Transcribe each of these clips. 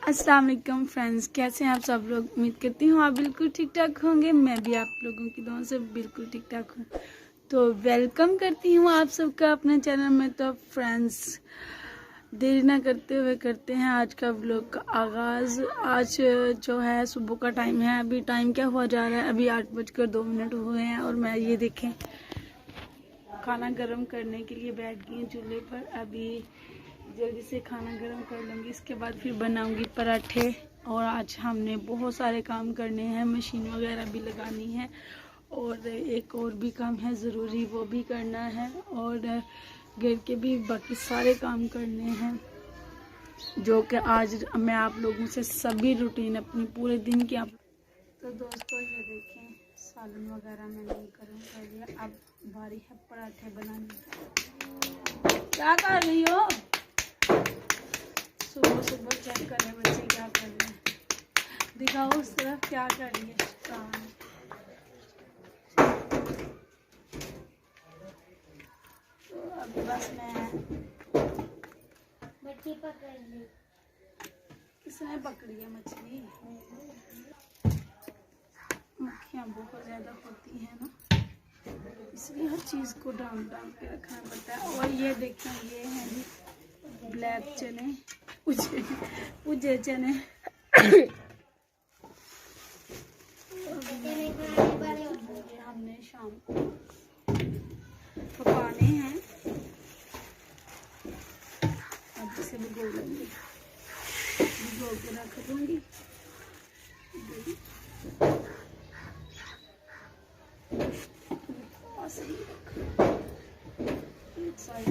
अस्सलाम वालेकुम फ्रेंड्स, कैसे हैं आप सब लोग। उम्मीद करती हूँ आप बिल्कुल ठीक ठाक होंगे। मैं भी आप लोगों की दुआओं से बिल्कुल ठीक ठाक हूँ। तो वेलकम करती हूँ आप सबका अपने चैनल में। तो फ्रेंड्स, देरी ना करते हुए करते हैं आज का व्लॉग का आगाज़। आज जो है सुबह का टाइम है। अभी टाइम क्या हुआ जा रहा है, अभी 8:02 हुए हैं और मैं ये देखें खाना गर्म करने के लिए बैठ गई हूँ चूल्हे पर। अभी जल्दी से खाना गर्म कर लूँगी, इसके बाद फिर बनाऊँगी पराठे। और आज हमने बहुत सारे काम करने हैं, मशीन वगैरह भी लगानी है और एक और भी काम है ज़रूरी, वो भी करना है और घर के भी बाकी सारे काम करने हैं, जो कि आज मैं आप लोगों से सभी रूटीन अपनी पूरे दिन की आप। तो दोस्तों ये देखें सालन वगैरह मैंने गर्म कर लिया। अब बारी है पराठे बनाने की। क्या कर रही हो? सुबह सुबह चेक कर रहे बच्चे क्या कर रहे हैं, दिखाओ उस तरफ क्या कर रही है। तो अभी बस मैं मछली पकड़ ली। किसने पकड़ी है मछली? मक्खियाँ बहुत ज़्यादा होती हैं ना, इसलिए हर चीज़ को डाल के रखना पड़ता है। और ये देखें, ये हैं जी ब्लैक चने, उजे चने। हमने शाम को पकाने हैं, अब इसे भिगो लूँगी, भिगो के रख दूँगी। एक साइड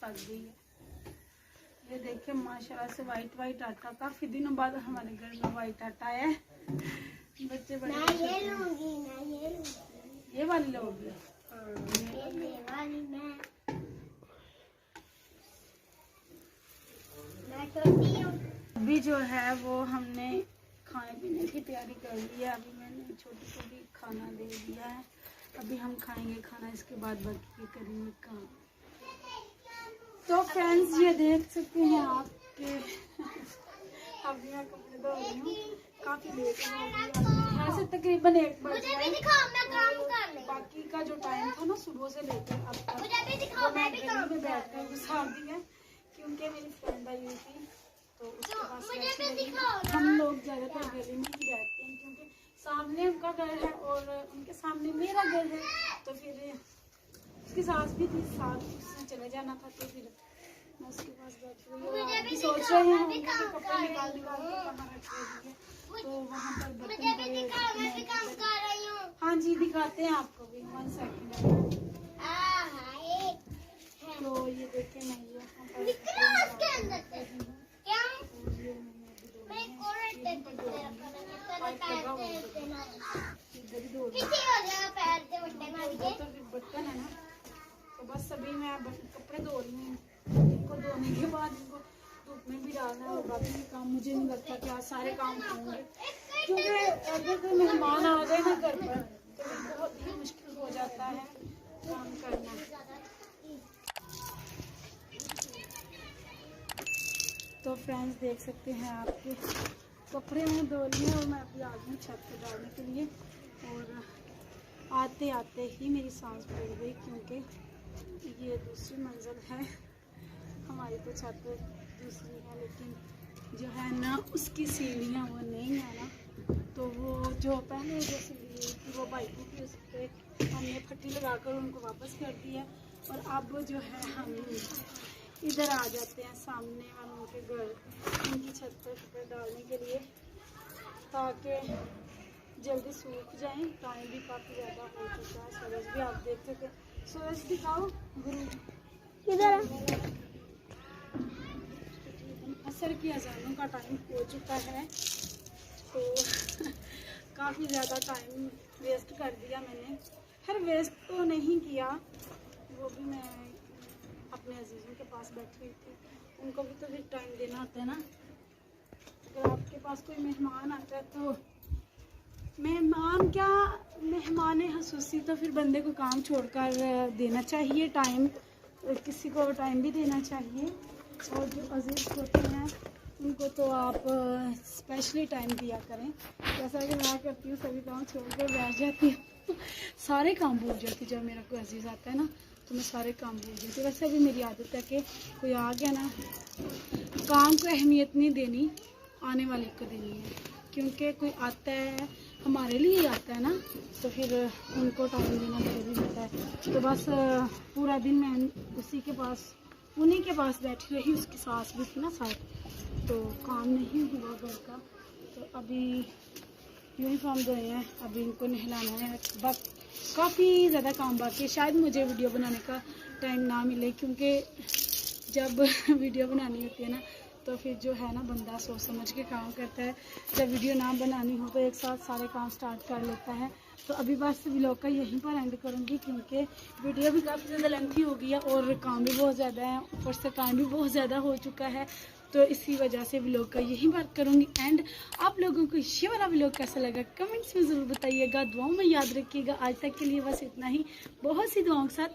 पक गई है। ये देखिए माशाल्लाह से वाइट वाइट आटा, काफी दिनों बाद हमारे घर में वाइट आटा है। बच्चे बड़े ये लूंगी ना, ये वाली लोगी। ये वाली मैं छोटी हूँ। अभी जो है वो हमने खाने पीने की तैयारी कर ली है। अभी मैंने छोटी को भी खाना दे दिया है, अभी हम खाएंगे खाना, इसके बाद बाकी करेंगे काम। तो फ्रेंड्स ये देख सकते हैं आपके अभी मैं कपड़े धो रही हूँ, काफी लेट हो गई ऐसे तकरीबन 1 बज गए। बाकी का जो टाइम था ना सुबह से लेकर अब तक वो मैं गली में बैठ कर गुजार दी है, क्योंकि मेरी फ्रेंड आई हुई थी तो उसके पास हम लोग ज्यादातर गली में ही बैठते हैं, क्योंकि सामने उनका घर है और उनके सामने मेरा घर है। तो फिर उसकी सास भी थी साथ, उसने चले जाना था, तो फिर मैं उसके पास बैठी हुई। सोच रहे हैं कि कपड़े निकाल के कहाँ रख दिए, तो वहाँ पर बर्तन पड़े। हाँ जी दिखाते हैं आपको भी, 1 सेकंड। तो ये देखिए मैं यहाँ बर्तन है ना, तो बस अभी मैं कपड़े धो रही हूँ। इनको धोने के बाद इनको धूप में भी डालना है और बाकी काम मुझे नहीं लगता कि आज सारे काम होंगे, क्योंकि अगर कोई मेहमान आ गए ना घर पर तो बहुत ही मुश्किल हो जाता है काम करना। तो फ्रेंड्स देख सकते हैं आपके कपड़े में धो लिए और मैं अभी आ गई छत पे डालने के लिए। और आते आते ही मेरी सांस फूल गई, क्योंकि ये दूसरी मंजिल है, हमारी तो छत दूसरी है, लेकिन जो है ना उसकी सीढ़ियाँ वो नहीं है ना, तो वो जो पहले जैसे ली थी वो बाइकों की, उस पर हमने फट्टी लगाकर उनको वापस कर दिया। और अब जो है हम इधर आ जाते हैं सामने वालों के घर, उनकी छत पर कपड़े डालने के लिए, ताकि जल्दी सूख जाएं। टाइम भी काफ़ी ज़्यादा हो चुका है। सूरज भी आप देख सकते, सूरज दिखाओ गुरु इधर। असर की अजानों का टाइम हो चुका है, तो काफ़ी ज़्यादा टाइम वेस्ट कर दिया मैंने। खैर वेस्ट तो नहीं किया, वो भी मैं अपने अजीज़ों के पास बैठी हुई थी, उनको भी तो फिर टाइम देना होता है ना। अगर आपके पास कोई मेहमान आता है तो मेहमान क्या, मेहमान खसूसी, तो फिर बंदे को काम छोड़कर देना चाहिए टाइम, किसी को टाइम भी देना चाहिए। और जो अजीज़ होते हैं उनको तो आप स्पेशली टाइम दिया करें। जैसा कि मैं करती हूँ, सभी काम छोड़ कर बैठ जाती हूँ सारे काम भूल जाती हूँ। जब मेरा कोई अजीज़ आता है ना तो मैं सारे काम भूल जाती हूँ। वैसे भी मेरी आदत है कि कोई आ गया ना, काम को अहमियत नहीं देनी, आने वाले को देनी है। क्योंकि कोई आता है हमारे लिए आता है ना, तो फिर उनको टाइम देना ज़रूरी होता है। तो बस पूरा दिन मैं उसी के पास, उन्हीं के पास बैठी रही। उसकी सास भी थी ना साथ, तो काम नहीं हुआ घर का। तो अभी यूनिफॉर्म धोए हैं, अभी इनको नहलाना है। बस काफ़ी ज़्यादा काम बाकी है। शायद मुझे वीडियो बनाने का टाइम ना मिले, क्योंकि जब वीडियो बनानी होती है ना तो फिर जो है ना बंदा सोच समझ के काम करता है। जब वीडियो ना बनानी हो तो एक साथ सारे काम स्टार्ट कर लेता है। तो अभी बस व्लॉग का यहीं पर एंड करूँगी, क्योंकि वीडियो भी काफ़ी ज़्यादा लेंथी हो गई है और काम भी बहुत ज़्यादा है, ऊपर से काम भी बहुत ज़्यादा हो चुका है। तो इसी वजह से व्लॉग का यहीं बात करूँगी एंड। आप लोगों को ये वाला व्लॉग कैसा लगा कमेंट्स में ज़रूर बताइएगा, दुआओं में याद रखिएगा। आज तक के लिए बस इतना ही, बहुत सी दुआओं के साथ